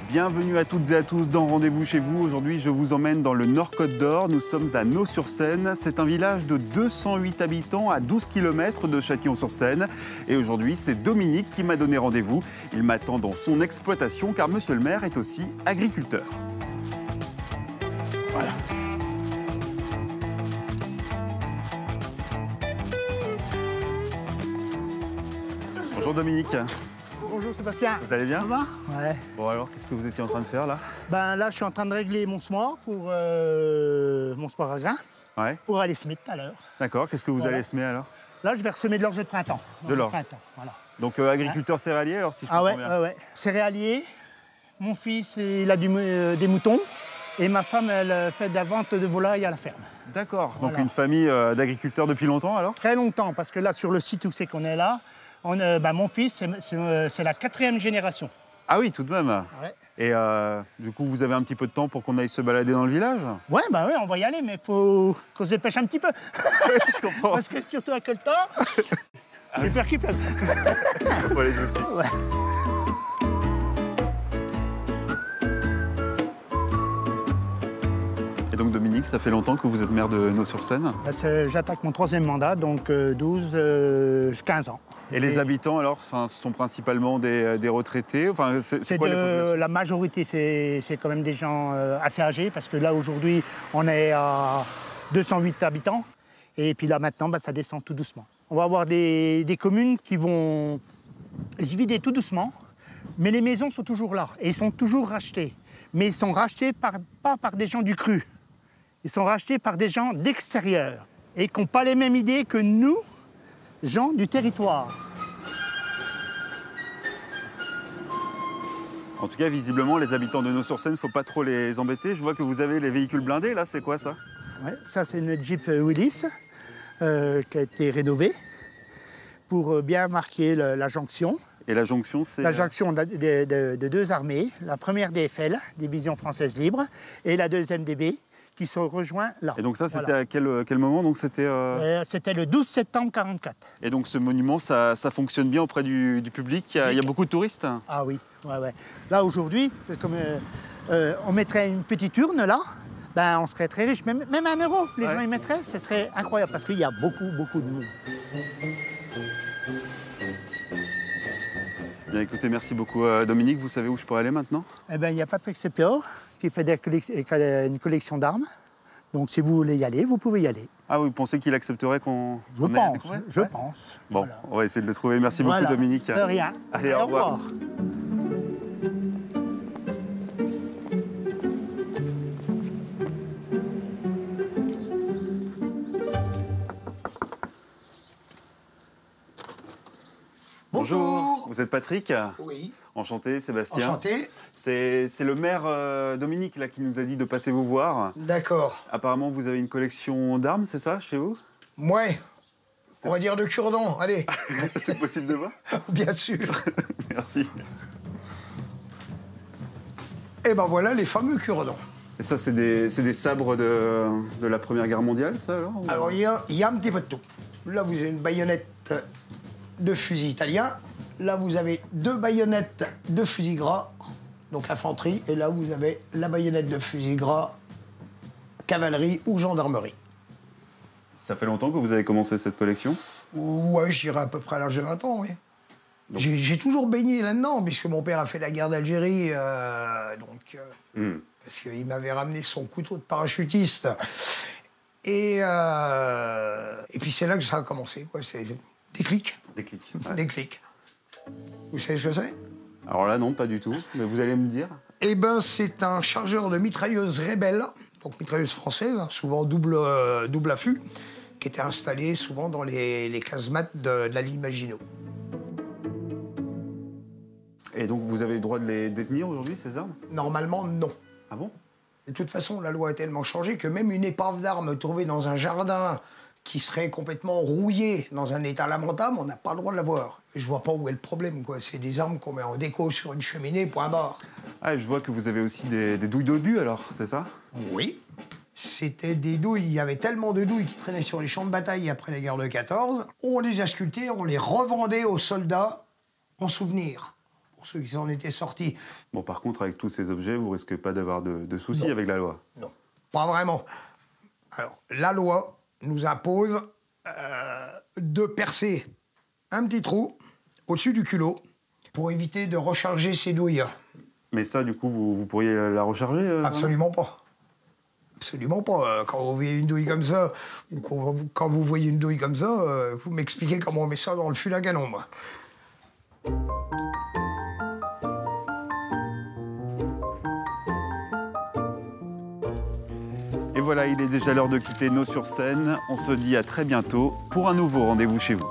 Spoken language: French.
Bienvenue à toutes et à tous dans Rendez-vous chez vous. Aujourd'hui, je vous emmène dans le Nord-Côte d'Or. Nous sommes à Naux-sur-Seine. C'est un village de 208 habitants à 12 km de Châtillon-sur-Seine. Et aujourd'hui, c'est Dominique qui m'a donné rendez-vous. Il m'attend dans son exploitation car monsieur le maire est aussi agriculteur. Voilà. Bonjour Dominique. Bonjour Sébastien. Vous allez bien? Ça va? Ouais. Bon alors, qu'est-ce que vous étiez en train de faire là? Ben là, je suis en train de régler mon semoir pour mon semoir à grains. Ouais. Pour aller semer tout à l'heure. D'accord, qu'est-ce que vous allez semer alors? Là, je vais ressemer de l'orge de printemps. De l'orge. Voilà. Donc agriculteur céréalier alors si je comprends bien. Ouais. Céréalier. Mon fils, il a des moutons. Et ma femme, elle fait de la vente de volailles à la ferme. D'accord, Voilà. donc une famille d'agriculteurs depuis longtemps alors? Très longtemps, parce que là, sur le site où c'est qu'on est là, mon fils, c'est la 4e génération. Ah oui, tout de même. Ouais. Et du coup, vous avez un petit peu de temps pour qu'on aille se balader dans le village? Ouais, on va y aller, mais il faut qu'on se dépêche un petit peu. Je comprends. Parce que surtout avec le temps, j'ai peur qu'il pleuve. Faut aller dessus. Ouais. Et donc Dominique, ça fait longtemps que vous êtes maire de Naux-sur-Seine? J'attaque mon 3e mandat, donc 15 ans. Et les habitants alors, ce sont principalement des retraités? Enfin, c'est quoi les populations? La majorité, c'est quand même des gens assez âgés, parce que là aujourd'hui, on est à 208 habitants. Et puis là maintenant, ça descend tout doucement. On va avoir des communes qui vont se vider tout doucement, mais les maisons sont toujours là et ils sont toujours rachetés. Mais ils sont rachetés pas par des gens du cru. Ils sont rachetés par des gens d'extérieur et qui n'ont pas les mêmes idées que nous, gens du territoire. En tout cas, visiblement, les habitants de Naux-sur-Seine, il ne faut pas trop les embêter. Je vois que vous avez les véhicules blindés, là, c'est quoi ça? Ouais, ça, c'est une Jeep Willys qui a été rénovée pour bien marquer la jonction. Et la jonction, c'est... La jonction de deux armées, la première DFL, Division française libre, et la deuxième DB, qui se rejoint là. Et donc ça, c'était voilà. à quel moment? Donc c'était le 12 septembre 1944. Et donc ce monument, ça fonctionne bien auprès du public? Il y a beaucoup de touristes? Ah oui, ouais. Là, aujourd'hui, c'est comme on mettrait une petite urne là, on serait très riche. Même 1 euro, les gens y mettraient, ce serait incroyable, parce qu'il y a beaucoup de monde. Bien écoutez, merci beaucoup Dominique. Vous savez où je pourrais aller maintenant? Il y a Patrick Sepior qui fait une collection d'armes. Donc si vous voulez y aller, vous pouvez y aller. Ah, vous pensez qu'il accepterait qu'on Je pense. Bon, voilà. On va essayer de le trouver. Merci beaucoup Dominique. De rien. Allez, au revoir. Bonjour, vous êtes Patrick? Oui. Enchanté, Sébastien. Enchanté. C'est le maire Dominique là, qui nous a dit de passer vous voir. D'accord. Apparemment, vous avez une collection d'armes, c'est ça, chez vous? Ouais. On va dire de cure-dents, allez. C'est possible de voir? Bien sûr. Merci. Et ben voilà les fameux cure-dents. Et ça, c'est des sabres de la Première Guerre mondiale, ça, alors? Alors, il y a un petit peu de tout. Là, vous avez une baïonnette de fusil italien. Là, vous avez 2 baïonnettes de fusil gras, donc infanterie. Et là, vous avez la baïonnette de fusil gras, cavalerie ou gendarmerie. Ça fait longtemps que vous avez commencé cette collection? Ouais, je dirais à peu près à l'âge de 20 ans, oui. J'ai toujours baigné là-dedans, puisque mon père a fait la guerre d'Algérie, parce qu'il m'avait ramené son couteau de parachutiste. Et puis c'est là que ça a commencé, quoi. C'est déclic. Déclic. Ouais. Déclic. Vous savez ce que c'est? Alors là, non, pas du tout. Mais vous allez me dire. Eh ben, c'est un chargeur de mitrailleuse Rebelle, donc mitrailleuse française, souvent double affût, qui était installé souvent dans les casemates de la ligne Maginot. Et donc, vous avez le droit de les détenir aujourd'hui, ces armes? Normalement, non. Ah bon? De toute façon, la loi a tellement changé que même une épave d'armes trouvée dans un jardin qui serait complètement rouillée dans un état lamentable, on n'a pas le droit de l'avoir. Je vois pas où est le problème, quoi. C'est des armes qu'on met en déco sur une cheminée, point barre. Ah, et je vois que vous avez aussi des douilles d'obus, alors, c'est ça? Oui. C'était des douilles, il y avait tellement de douilles qui traînaient sur les champs de bataille après la guerre de 14. On les a sculptées, on les revendait aux soldats en souvenir. pour ceux qui s'en étaient sortis. Bon, par contre, avec tous ces objets, vous risquez pas d'avoir de soucis Non. avec la loi? Non, pas vraiment. Alors, la loi nous impose de percer un petit trou au-dessus du culot pour éviter de recharger ses douilles. Mais ça, du coup, vous pourriez la recharger Absolument pas. Absolument pas. Quand vous voyez une douille comme ça, ou quand vous voyez une douille comme ça, vous m'expliquez comment on met ça dans le fût à canon, moi. Et voilà, il est déjà l'heure de quitter Nos-sur-Seine. On se dit à très bientôt pour un nouveau rendez-vous chez vous.